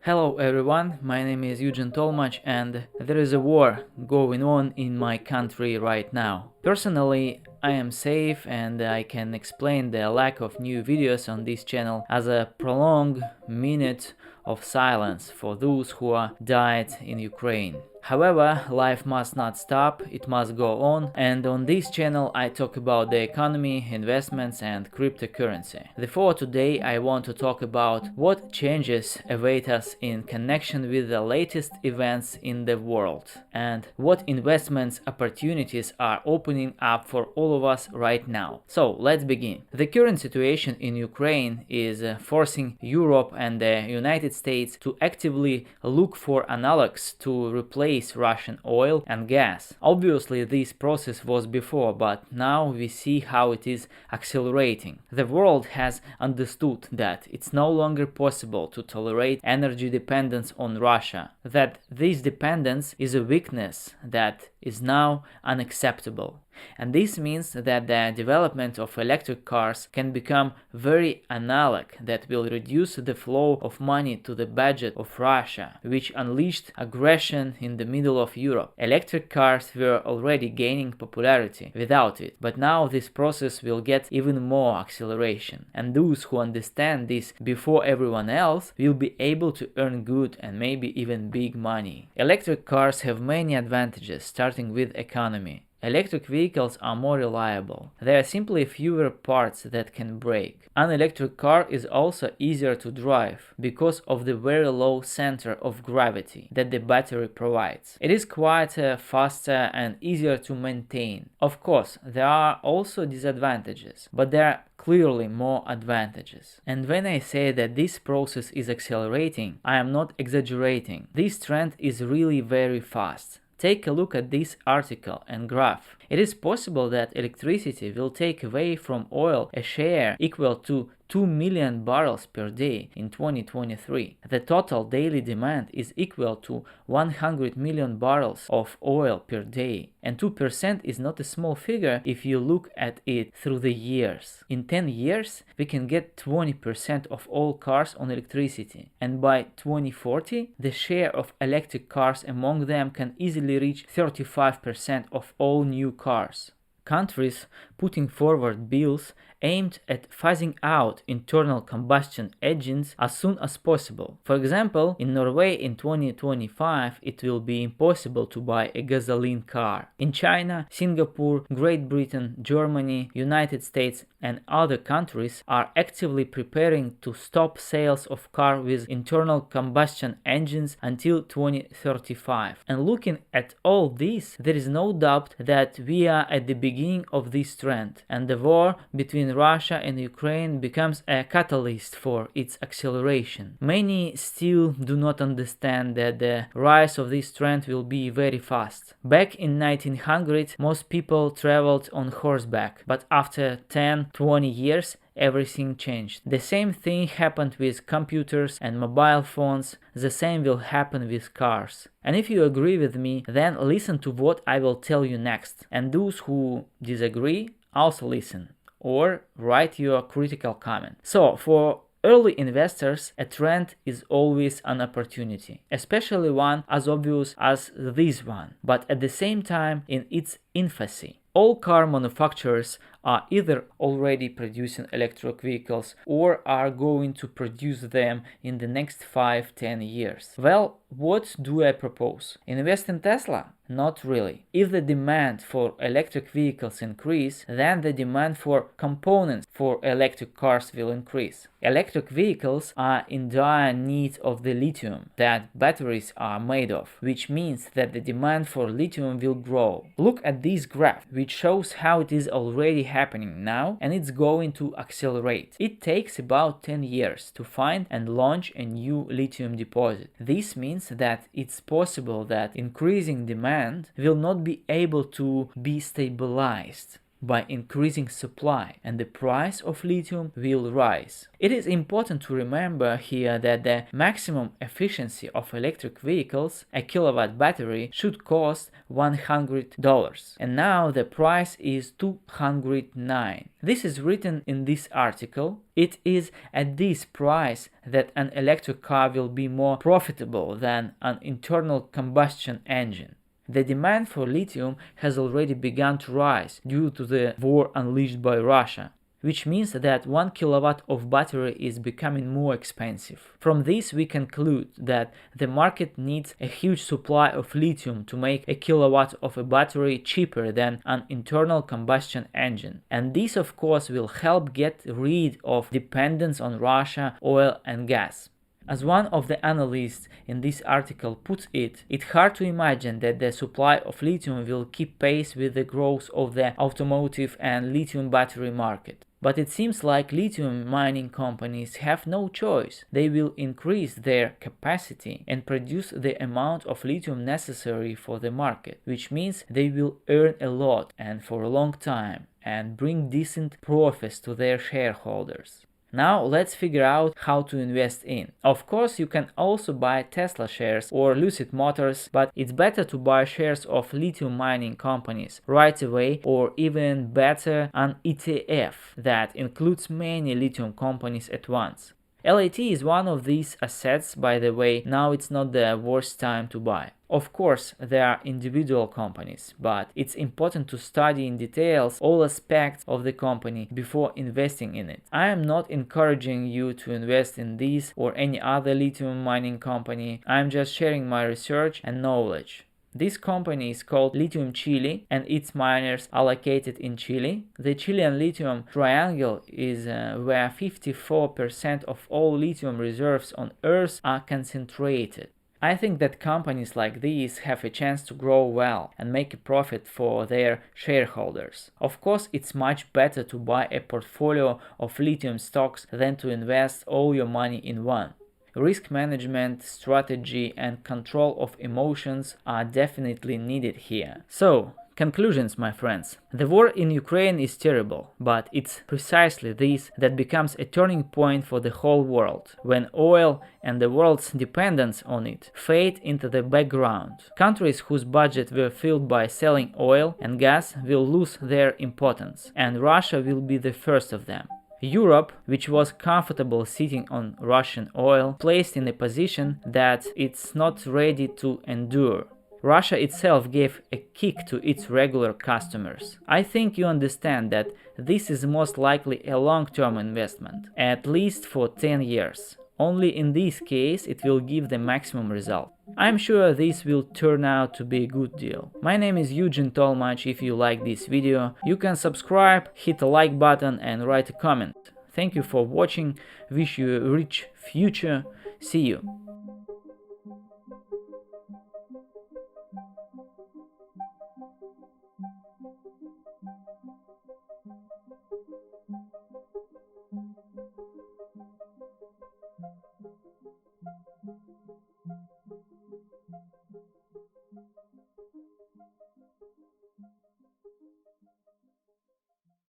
Hello everyone, my name is Eugen Tolmach and there is a war going on in my country right now. Personally, I am safe and I can explain the lack of new videos on this channel as a prolonged minute of silence for those who are died in Ukraine. However, life must not stop, it must go on, and on this channel I talk about the economy, investments and cryptocurrency. Therefore today I want to talk about what changes await us in connection with the latest events in the world and what investments opportunities are opening up for all of us right now. So let's begin. The current situation in Ukraine is forcing Europe and the United States to actively look for analogs to replace Russian oil and gas. Obviously this process was before, but now we see how it is accelerating. The world has understood that it's no longer possible to tolerate energy dependence on Russia, that this dependence is a weakness that is now unacceptable. And this means that the development of electric cars can become very analog that will reduce the flow of money to the budget of Russia, which unleashed aggression in the middle of Europe. Electric cars were already gaining popularity without it, but now this process will get even more acceleration. And those who understand this before everyone else will be able to earn good and maybe even big money. Electric cars have many advantages, starting with economy. Electric vehicles are more reliable. There are simply fewer parts that can break. An electric car is also easier to drive because of the very low center of gravity that the battery provides. It is quieter, faster and easier to maintain. Of course, there are also disadvantages, but there are clearly more advantages. And when I say that this process is accelerating, I am not exaggerating. This trend is really very fast. Take a look at this article and graph. It is possible that electricity will take away from oil a share equal to 2 million barrels per day in 2023. The total daily demand is equal to 100 million barrels of oil per day, and 2% is not a small figure if you look at it through the years. In 10 years, we can get 20% of all cars on electricity, and by 2040, the share of electric cars among them can easily reach 35% of all new cars. Countries putting forward bills aimed at phasing out internal combustion engines as soon as possible. For example, in Norway in 2025 it will be impossible to buy a gasoline car. In China, Singapore, Great Britain, Germany, United States and other countries are actively preparing to stop sales of cars with internal combustion engines until 2035. And looking at all this, there is no doubt that we are at the beginning of this trend, and the war between Russia and Ukraine becomes a catalyst for its acceleration. Many still do not understand that the rise of this trend will be very fast. Back in 1900, most people traveled on horseback, but after 10-20 years, everything changed. The same thing happened with computers and mobile phones, the same will happen with cars. And if you agree with me, then listen to what I will tell you next. And those who disagree, also listen, or write your critical comment. So, for early investors, a trend is always an opportunity, especially one as obvious as this one, but at the same time in its infancy. All car manufacturers are either already producing electric vehicles or are going to produce them in the next 5-10 years. Well, what do I propose? Invest in Tesla? Not really. If the demand for electric vehicles increase, then the demand for components for electric cars will increase. Electric vehicles are in dire need of the lithium that batteries are made of, which means that the demand for lithium will grow. Look at this graph, which shows how it is already happening now and it's going to accelerate. It takes about 10 years to find and launch a new lithium deposit. This means that it's possible that increasing demand will not be able to be stabilized. by increasing supply, and the price of lithium will rise. It is important to remember here that the maximum efficiency of electric vehicles, a kilowatt battery, should cost $100, and now the price is $209. This is written in this article. It is at this price that an electric car will be more profitable than an internal combustion engine. The demand for lithium has already begun to rise due to the war unleashed by Russia, which means that 1 kilowatt of battery is becoming more expensive. From this we conclude that the market needs a huge supply of lithium to make a kilowatt of a battery cheaper than an internal combustion engine. And this of course will help get rid of dependence on Russia, oil and gas. As one of the analysts in this article puts it, it's hard to imagine that the supply of lithium will keep pace with the growth of the automotive and lithium battery market. But it seems like lithium mining companies have no choice. They will increase their capacity and produce the amount of lithium necessary for the market, which means they will earn a lot and for a long time and bring decent profits to their shareholders. Now let's figure out how to invest in. Of course, you can also buy Tesla shares or Lucid Motors, but it's better to buy shares of lithium mining companies right away, or even better, an ETF that includes many lithium companies at once. LAT is one of these assets, by the way. Now it's not the worst time to buy. Of course, there are individual companies, but it's important to study in details all aspects of the company before investing in it. I am not encouraging you to invest in this or any other lithium mining company. I am just sharing my research and knowledge. This company is called Lithium Chile, and its miners are located in Chile. The Chilean lithium triangle is where 54% of all lithium reserves on Earth are concentrated. I think that companies like these have a chance to grow well and make a profit for their shareholders. Of course, it's much better to buy a portfolio of lithium stocks than to invest all your money in one. Risk management, strategy, and control of emotions are definitely needed here. So, conclusions, my friends. The war in Ukraine is terrible, but it's precisely this that becomes a turning point for the whole world, when oil and the world's dependence on it fade into the background. Countries whose budgets were filled by selling oil and gas will lose their importance, and Russia will be the first of them. Europe, which was comfortable sitting on Russian oil, placed in a position that it's not ready to endure. Russia itself gave a kick to its regular customers. I think you understand that this is most likely a long-term investment, at least for 10 years. Only in this case it will give the maximum result. I'm sure this will turn out to be a good deal. My name is Eugen Tolmach. If you like this video, you can subscribe, hit the like button and write a comment. Thank you for watching. Wish you a rich future. See you.